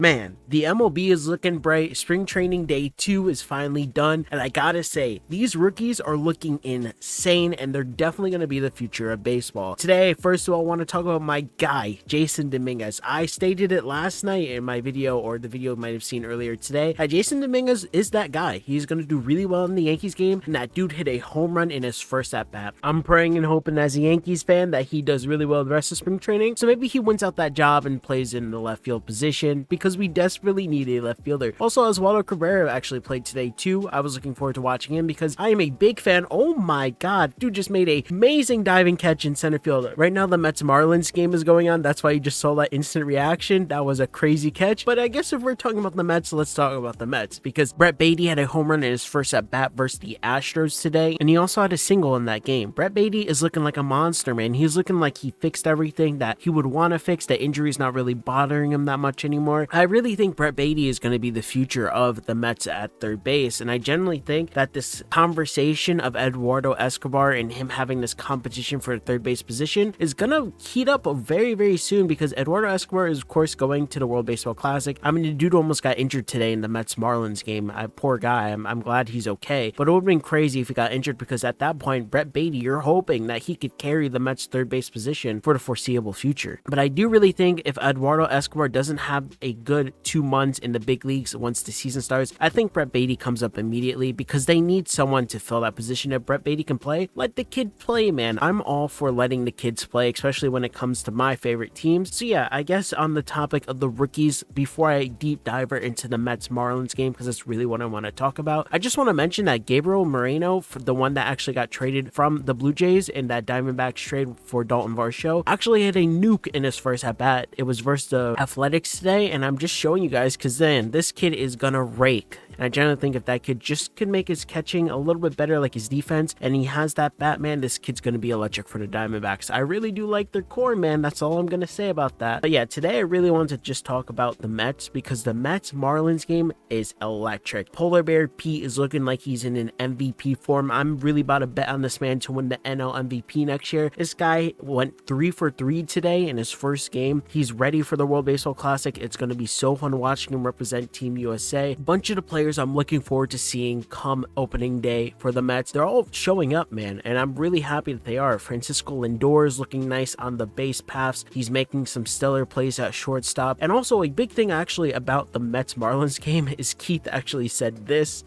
Man, the MLB is looking bright. Spring training day 2 is finally done, and I gotta say, these rookies are looking insane, and they're definitely going to be the future of baseball. Today, first of all, I want to talk about my guy, Jasson Dominguez. I stated it last night in my video, or the video you might have seen earlier today. Jasson Dominguez is that guy. He's going to do really well in the Yankees game, and that dude hit a home run in his first at-bat. I'm praying and hoping as a Yankees fan that he does really well the rest of spring training, so maybe he wins out that job and plays in the left field position, because we desperately need a left fielder. Also, Oswaldo Cabrera actually played today too. I was looking forward to watching him because I am a big fan. Oh my god, dude just made a amazing diving catch in center field. Right now the Mets Marlins game is going on. That's why you just saw that instant reaction. That was a crazy catch. But I guess if we're talking about the Mets, let's talk about the Mets, because Brett Baty had a home run in his first at bat versus the Astros today, and he also had a single in that game. Brett Baty is looking like a monster, man. He's looking like he fixed everything that he would want to fix. The injury's not really bothering him that much anymore. I really think Brett Baty is going to be the future of the Mets at third base, and I generally think that this conversation of Eduardo Escobar and him having this competition for the third base position is going to heat up very, very soon, because Eduardo Escobar is of course going to the World Baseball Classic. I mean, the dude almost got injured today in the Mets Marlins game. Poor guy. I'm glad he's okay, but it would have been crazy if he got injured, because at that point Brett Baty, you're hoping that he could carry the Mets third base position for the foreseeable future. But I do really think if Eduardo Escobar doesn't have a good 2 months in the big leagues once the season starts, I think Brett Baty comes up immediately, because they need someone to fill that position. If Brett Baty can play, let the kid play, man. I'm all for letting the kids play, especially when it comes to my favorite teams. So yeah, I guess on the topic of the rookies, before I deep dive into the Mets Marlins game, because that's really what I want to talk about, I just want to mention that Gabriel Moreno, the one that actually got traded from the Blue Jays in that Diamondbacks trade for Dalton Varsho, actually had a nuke in his first at bat. It was versus the Athletics today, and I'm just showing you guys because then this kid is gonna rake. And I generally think if that kid just could make his catching a little bit better, like his defense, and he has that bat, man, this kid's gonna be electric for the Diamondbacks. I really do like their core, man. That's all I'm gonna say about that. But yeah, today I really want to just talk about the Mets, because the Mets Marlins game is electric. Polar Bear Pete is looking like he's in an MVP form. I'm really about to bet on this man to win the NL MVP next year. This guy went 3 for 3 today in his first game. He's ready for the World Baseball Classic. It's gonna be so fun watching him represent Team USA. A bunch of the players I'm looking forward to seeing come opening day for the Mets, they're all showing up, man, and I'm really happy that they are. Francisco Lindor is looking nice on the base paths. He's making some stellar plays at shortstop. And also a big thing actually about the Mets Marlins game is Keith actually said this.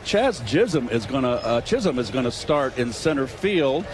Chisholm is gonna start in center field.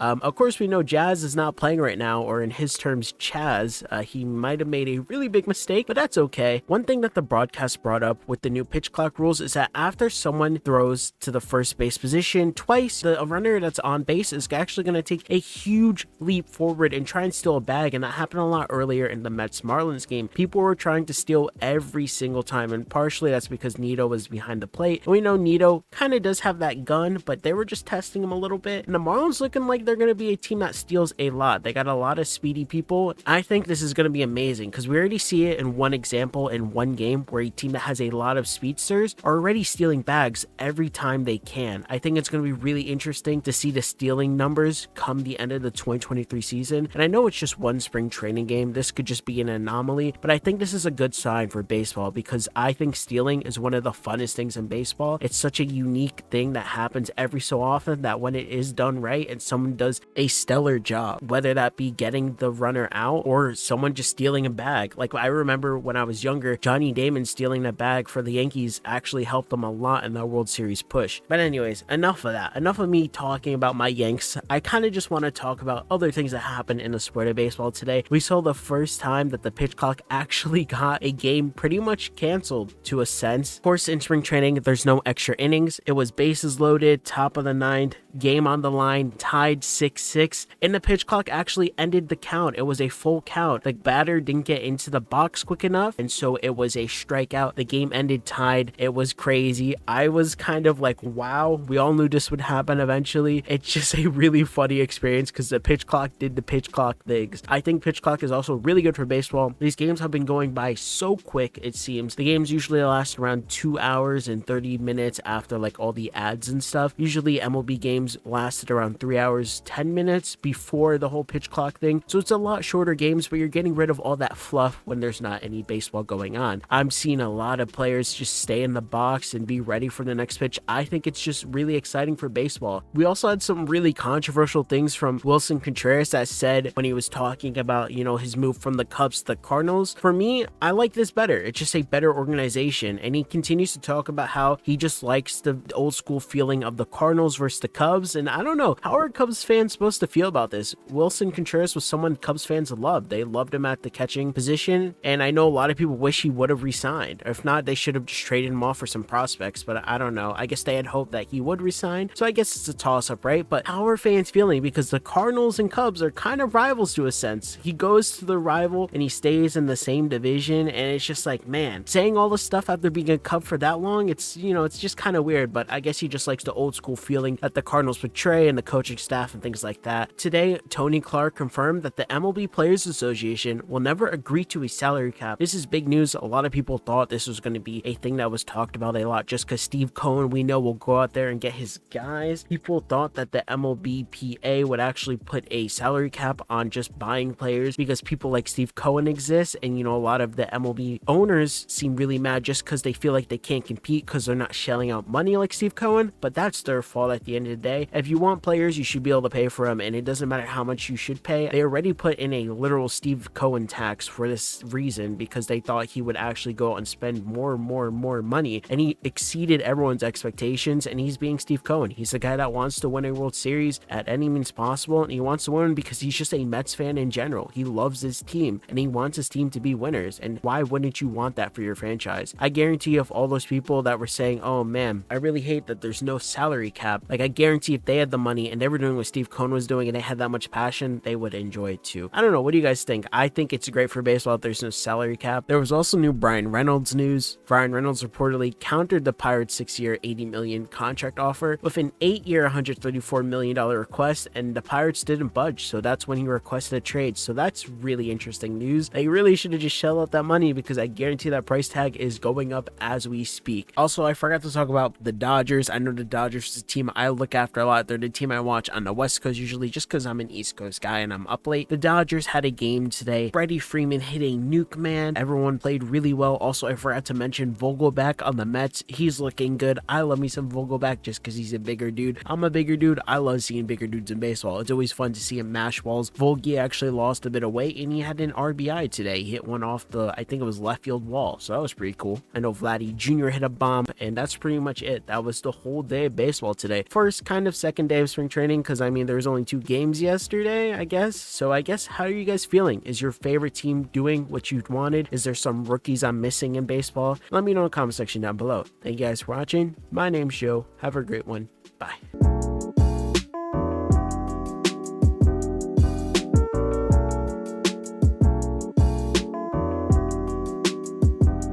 Of course, we know Jazz is not playing right now, or in his terms, Chaz. He might have made a really big mistake, but that's okay. One thing that the broadcast brought up with the new pitch clock rules is that after someone throws to the first base position twice, the runner that's on base is actually going to take a huge leap forward and try and steal a bag, and that happened a lot earlier in the Mets Marlins game. People were trying to steal every single time, and partially that's because Nito was behind the plate. And we know Nito kind of does have that gun, but they were just testing him a little bit, and the Marlins looking like they're going to be a team that steals a lot. They got a lot of speedy people. I think this is going to be amazing, because we already see it in one example in one game where a team that has a lot of speedsters are already stealing bags every time they can. I think it's going to be really interesting to see the stealing numbers come the end of the 2023 season. And I know it's just one spring training game. This could just be an anomaly, but I think this is a good sign for baseball, because I think stealing is one of the funnest things in baseball. It's such a unique thing that happens every so often that when it is done right and someone does a stellar job, whether that be getting the runner out or someone just stealing a bag. Like I remember when I was younger, Johnny Damon stealing that bag for the Yankees actually helped them a lot in the World Series push. But anyways, enough of that. Enough of me talking about my Yanks. I kind of just want to talk about other things that happened in the sport of baseball today. We saw the first time that the pitch clock actually got a game pretty much canceled to a sense. Of course, in spring training, there's no extra innings. It was bases loaded, top of the ninth, game on the line, tied 6-6, and the pitch clock actually ended the count. It was a full count. The batter didn't get into the box quick enough, and so it was a strikeout. The game ended tied. It was crazy. I was kind of like, wow, we all knew this would happen eventually. It's just a really funny experience because the pitch clock did the pitch clock things. I think pitch clock is also really good for baseball. These games have been going by so quick, it seems. The games usually last around 2 hours and 30 minutes after like all the ads and stuff. Usually MLB games lasted around 3 hours just 10 minutes before the whole pitch clock thing. So it's a lot shorter games, but you're getting rid of all that fluff when there's not any baseball going on. I'm seeing a lot of players just stay in the box and be ready for the next pitch. I think it's just really exciting for baseball. We also had some really controversial things from Willson Contreras that said when he was talking about, his move from the Cubs to the Cardinals. For me, I like this better. It's just a better organization. And he continues to talk about how he just likes the old school feeling of the Cardinals versus the Cubs. And I don't know, how are Cubs fans supposed to feel about this? Willson Contreras was someone Cubs fans loved. They loved him at the catching position. And I know a lot of people wish he would have resigned. If not, they should have just traded him off for some prospects. But I don't know. I guess they had hoped that he would resign. So I guess it's a toss up, right? But how are fans feeling? Because the Cardinals and Cubs are kind of rivals to a sense. He goes to the rival and he stays in the same division. And it's just like, man, saying all this stuff after being a Cub for that long, it's just kind of weird. But I guess he just likes the old school feeling that the Cardinals portray and the coaching staff and things like that. Today, Tony Clark confirmed that the MLB Players Association will never agree to a salary cap. This is big news. A lot of people thought this was going to be a thing that was talked about a lot just because Steve Cohen, we know, will go out there and get his guys. People thought that the MLBPA would actually put a salary cap on just buying players because people like Steve Cohen exist, and a lot of the MLB owners seem really mad just because they feel like they can't compete because they're not shelling out money like Steve Cohen, but that's their fault at the end of the day. If you want players, you should be able to pay for them, and it doesn't matter how much you should pay. They already put in a literal Steve Cohen tax for this reason because they thought he would actually go out and spend more money, and he exceeded everyone's expectations, and he's being Steve Cohen. He's the guy that wants to win a World Series at any means possible, and he wants to win because he's just a Mets fan in general. He loves his team, and he wants his team to be winners, and why wouldn't you want that for your franchise? I guarantee if all those people that were saying, oh man, I really hate that there's no salary cap, like I guarantee if they had the money and they were doing what Steve Cohen was doing and they had that much passion, they would enjoy it too. I don't know, what do you guys think? I think it's great for baseball if there's no salary cap. There was also new Bryan Reynolds news. Bryan Reynolds reportedly countered the Pirates' 6-year $80 million contract offer with an 8-year $134 million request, and the Pirates didn't budge, so that's when he requested a trade. So that's really interesting news. They really should have just shelled out that money because I guarantee that price tag is going up as we speak. Also, I forgot to talk about the Dodgers. I know the Dodgers is a team I look after a lot. They're the team I watch on the West Coast usually just because I'm an East Coast guy and I'm up late. The Dodgers had a game today. Freddie hit a nuke, man. Everyone played really well. Also, I forgot to mention Vogelback on the Mets. He's looking good. I love me some Vogelback just because he's a bigger dude. I'm a bigger dude. I love seeing bigger dudes in baseball. It's always fun to see him mash balls. Vogie actually lost a bit of weight and he had an RBI today. He hit one off the, I think it was left field wall. So that was pretty cool. I know Vladdy Jr. hit a bomb, and that's pretty much it. That was the whole day of baseball today. First kind of second day of spring training because there was only 2 games yesterday, I guess. So I guess, how are you guys feeling? Is your favorite team doing what you wanted? Is there some rookies I'm missing in baseball? Let me know in the comment section down below. Thank you guys for watching. My name's Joe. Have a great one. Bye.